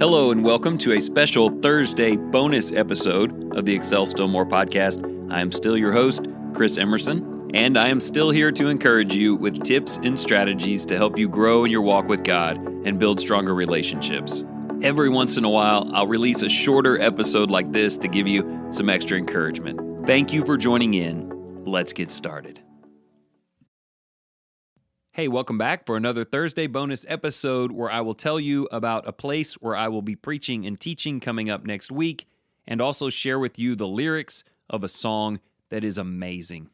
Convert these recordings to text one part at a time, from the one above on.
Hello and welcome to a special Thursday bonus episode of the Excel Still More podcast. I am still your host, Chris Emerson, and I am still here to encourage you with tips and strategies to help you grow in your walk with God and build stronger relationships. Every once in a while, I'll release a shorter episode like this to give you some extra encouragement. Thank you for joining in. Let's get started. Hey, welcome back for another Thursday bonus episode where I will tell you about a place where I will be preaching and teaching coming up next week, and also share with you the lyrics of a song that is amazing.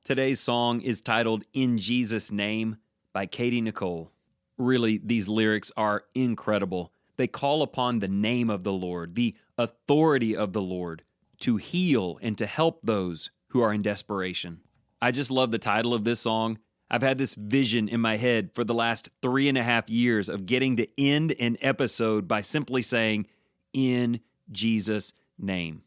Today's song is titled In Jesus' Name by Katie Nicole. Really, these lyrics are incredible. They call upon the name of the Lord, the authority of the Lord, to heal and to help those who are in desperation. I just love the title of this song. I've had this vision in my head for the last 3.5 years of getting to end an episode by simply saying, in Jesus' name.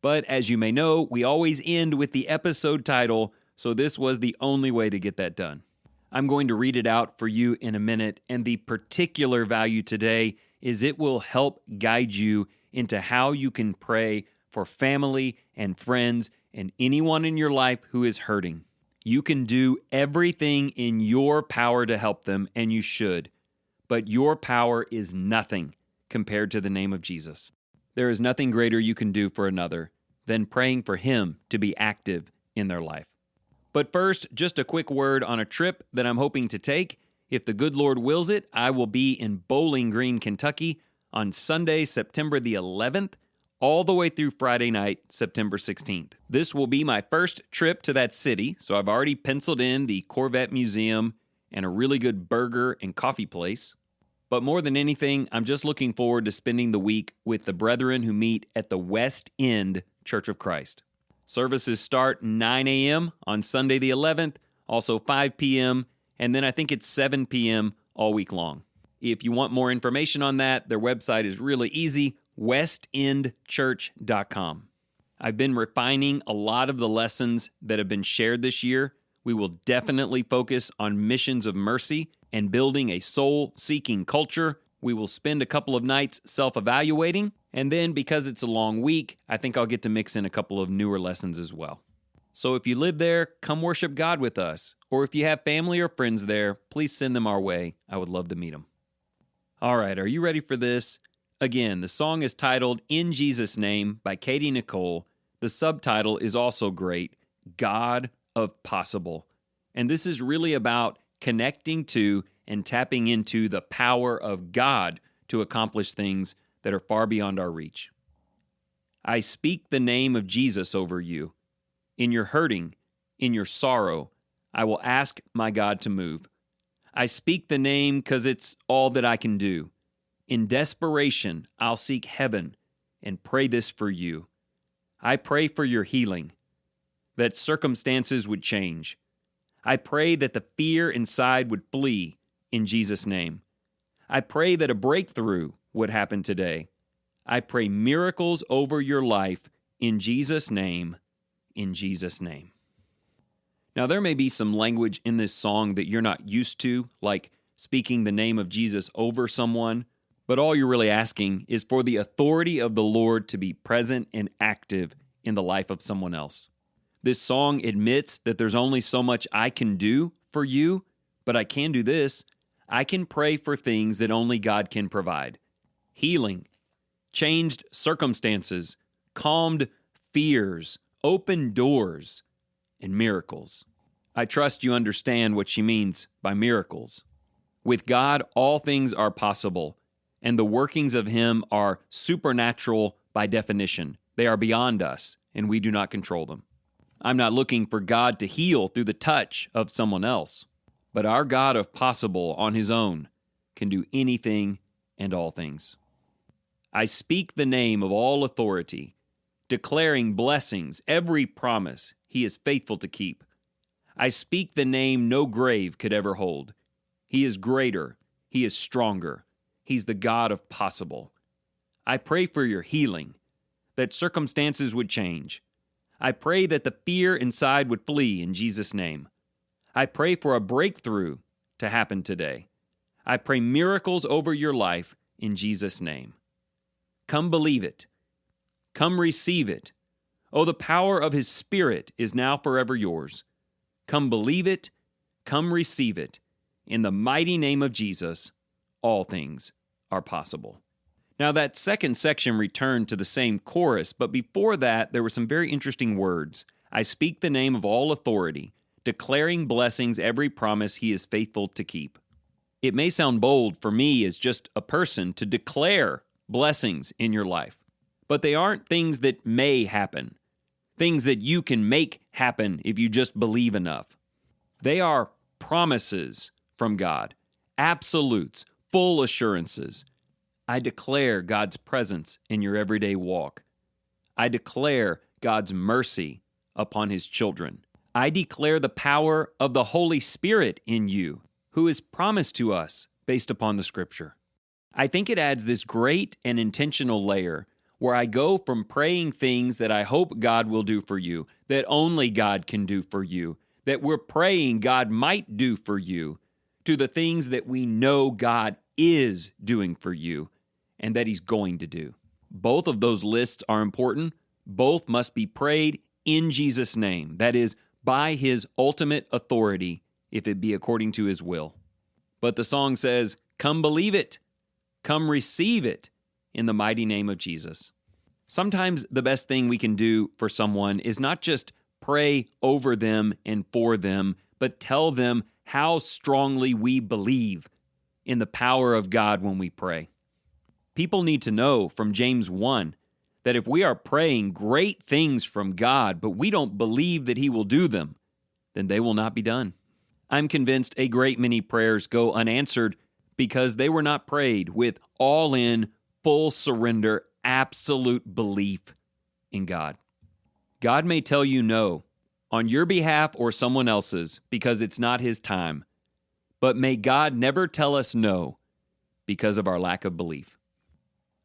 But as you may know, we always end with the episode title, so this was the only way to get that done. I'm going to read it out for you in a minute, and the particular value today is it will help guide you into how you can pray for family and friends and anyone in your life who is hurting. You can do everything in your power to help them, and you should. But your power is nothing compared to the name of Jesus. There is nothing greater you can do for another than praying for him to be active in their life. But first, just a quick word on a trip that I'm hoping to take. If the good Lord wills it, I will be in Bowling Green, Kentucky on Sunday, September the 11th, all the way through Friday night, September 16th. This will be my first trip to that city, so I've already penciled in the Corvette Museum and a really good burger and coffee place. But more than anything, I'm just looking forward to spending the week with the brethren who meet at the West End Church of Christ. Services start 9 a.m. on Sunday the 11th, also 5 p.m., and then I think it's 7 p.m. all week long. If you want more information on that, their website is really easy, westendchurch.com. I've been refining a lot of the lessons that have been shared this year. We will definitely focus on missions of mercy and building a soul-seeking culture. We will spend a couple of nights self-evaluating, and then because it's a long week, I think I'll get to mix in a couple of newer lessons as well. So if you live there, come worship God with us. Or if you have family or friends there, please send them our way. I would love to meet them. All right, are you ready for this? Again, the song is titled In Jesus' Name by Katie Nicole. The subtitle is also great, God of Possible. And this is really about connecting to and tapping into the power of God to accomplish things that are far beyond our reach. I speak the name of Jesus over you. In your hurting, in your sorrow, I will ask my God to move. I speak the name because it's all that I can do. In desperation, I'll seek heaven and pray this for you. I pray for your healing, that circumstances would change. I pray that the fear inside would flee in Jesus' name. I pray that a breakthrough would happen today. I pray miracles over your life in Jesus' name, in Jesus' name. Now, there may be some language in this song that you're not used to, like speaking the name of Jesus over someone, but all you're really asking is for the authority of the Lord to be present and active in the life of someone else. This song admits that there's only so much I can do for you, but I can do this. I can pray for things that only God can provide. Healing, changed circumstances, calmed fears, open doors, and miracles. I trust you understand what she means by miracles. With God, all things are possible, and the workings of him are supernatural by definition. They are beyond us, and we do not control them. I'm not looking for God to heal through the touch of someone else, but our God of possible on his own can do anything and all things. I speak the name of all authority, declaring blessings, every promise he is faithful to keep. I speak the name no grave could ever hold. He is greater, he is stronger, he's the God of possible. I pray for your healing, that circumstances would change. I pray that the fear inside would flee in Jesus' name. I pray for a breakthrough to happen today. I pray miracles over your life in Jesus' name. Come believe it. Come receive it. Oh, the power of His Spirit is now forever yours. Come believe it. Come receive it. In the mighty name of Jesus, all things are possible. Now that second section returned to the same chorus, but before that, there were some very interesting words. I speak the name of all authority, declaring blessings every promise He is faithful to keep. It may sound bold for me as just a person to declare blessings in your life, but they aren't things that may happen, things that you can make happen if you just believe enough. They are promises from God, absolutes, full assurances. I declare God's presence in your everyday walk. I declare God's mercy upon His children. I declare the power of the Holy Spirit in you, who is promised to us based upon the Scripture. I think it adds this great and intentional layer where I go from praying things that I hope God will do for you, that only God can do for you, that we're praying God might do for you, to the things that we know God is doing for you and that He's going to do. Both of those lists are important. Both must be prayed in Jesus' name, that is, by His ultimate authority, if it be according to His will. But the song says, come believe it, come receive it in the mighty name of Jesus. Sometimes the best thing we can do for someone is not just pray over them and for them, but tell them how strongly we believe in the power of God when we pray. People need to know from James 1 that if we are praying great things from God, but we don't believe that He will do them, then they will not be done. I'm convinced a great many prayers go unanswered because they were not prayed with all-in, full surrender, absolute belief in God. God may tell you no on your behalf or someone else's because it's not His time, but may God never tell us no because of our lack of belief.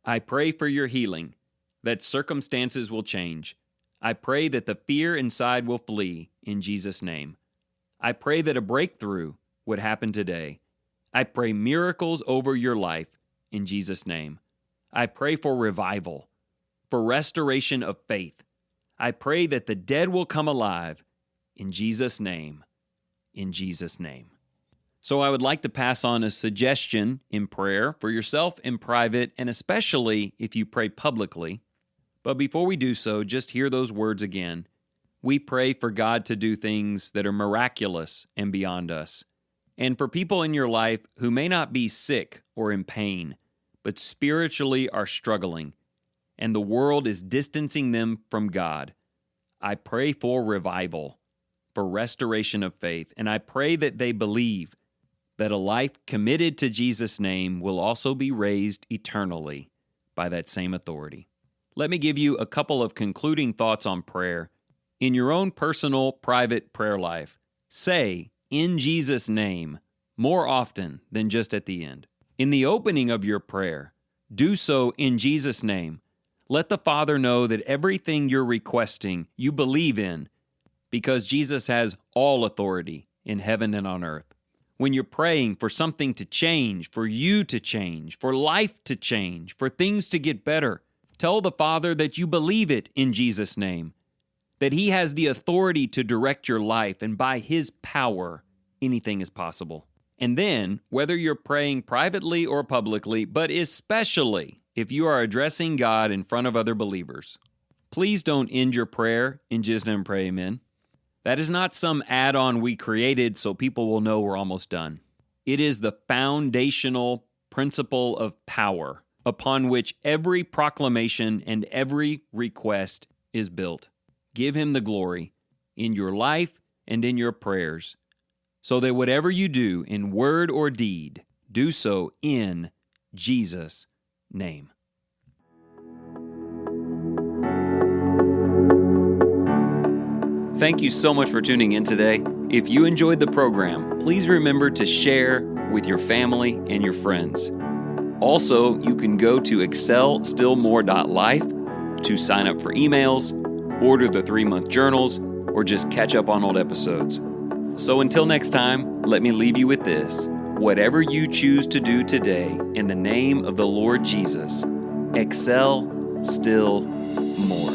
I pray for your healing, that circumstances will change. I pray that the fear inside will flee in Jesus' name. I pray that a breakthrough would happen today. I pray miracles over your life in Jesus' name. I pray for revival, for restoration of faith. I pray that the dead will come alive in Jesus' name, in Jesus' name. So I would like to pass on a suggestion in prayer for yourself in private, and especially if you pray publicly. But before we do so, just hear those words again. We pray for God to do things that are miraculous and beyond us. And for people in your life who may not be sick or in pain, but spiritually are struggling, and the world is distancing them from God, I pray for revival, for restoration of faith, and I pray that they believe that a life committed to Jesus' name will also be raised eternally by that same authority. Let me give you a couple of concluding thoughts on prayer. In your own personal, private prayer life, say, in Jesus' name, more often than just at the end. In the opening of your prayer, do so in Jesus' name. Let the Father know that everything you're requesting, you believe in, because Jesus has all authority in heaven and on earth. When you're praying for something to change, for you to change, for life to change, for things to get better, tell the Father that you believe it in Jesus' name, that He has the authority to direct your life, and by His power, anything is possible. And then, whether you're praying privately or publicly, but especially if you are addressing God in front of other believers, please don't end your prayer in Jesus' name, pray amen. That is not some add-on we created so people will know we're almost done. It is the foundational principle of power upon which every proclamation and every request is built. Give Him the glory in your life and in your prayers, so that whatever you do in word or deed, do so in Jesus' name. Thank you so much for tuning in today. If you enjoyed the program, please remember to share with your family and your friends. Also, you can go to excelstillmore.life to sign up for emails, order the 3-month journals, or just catch up on old episodes. So until next time, let me leave you with this. Whatever you choose to do today, in the name of the Lord Jesus, excel still more.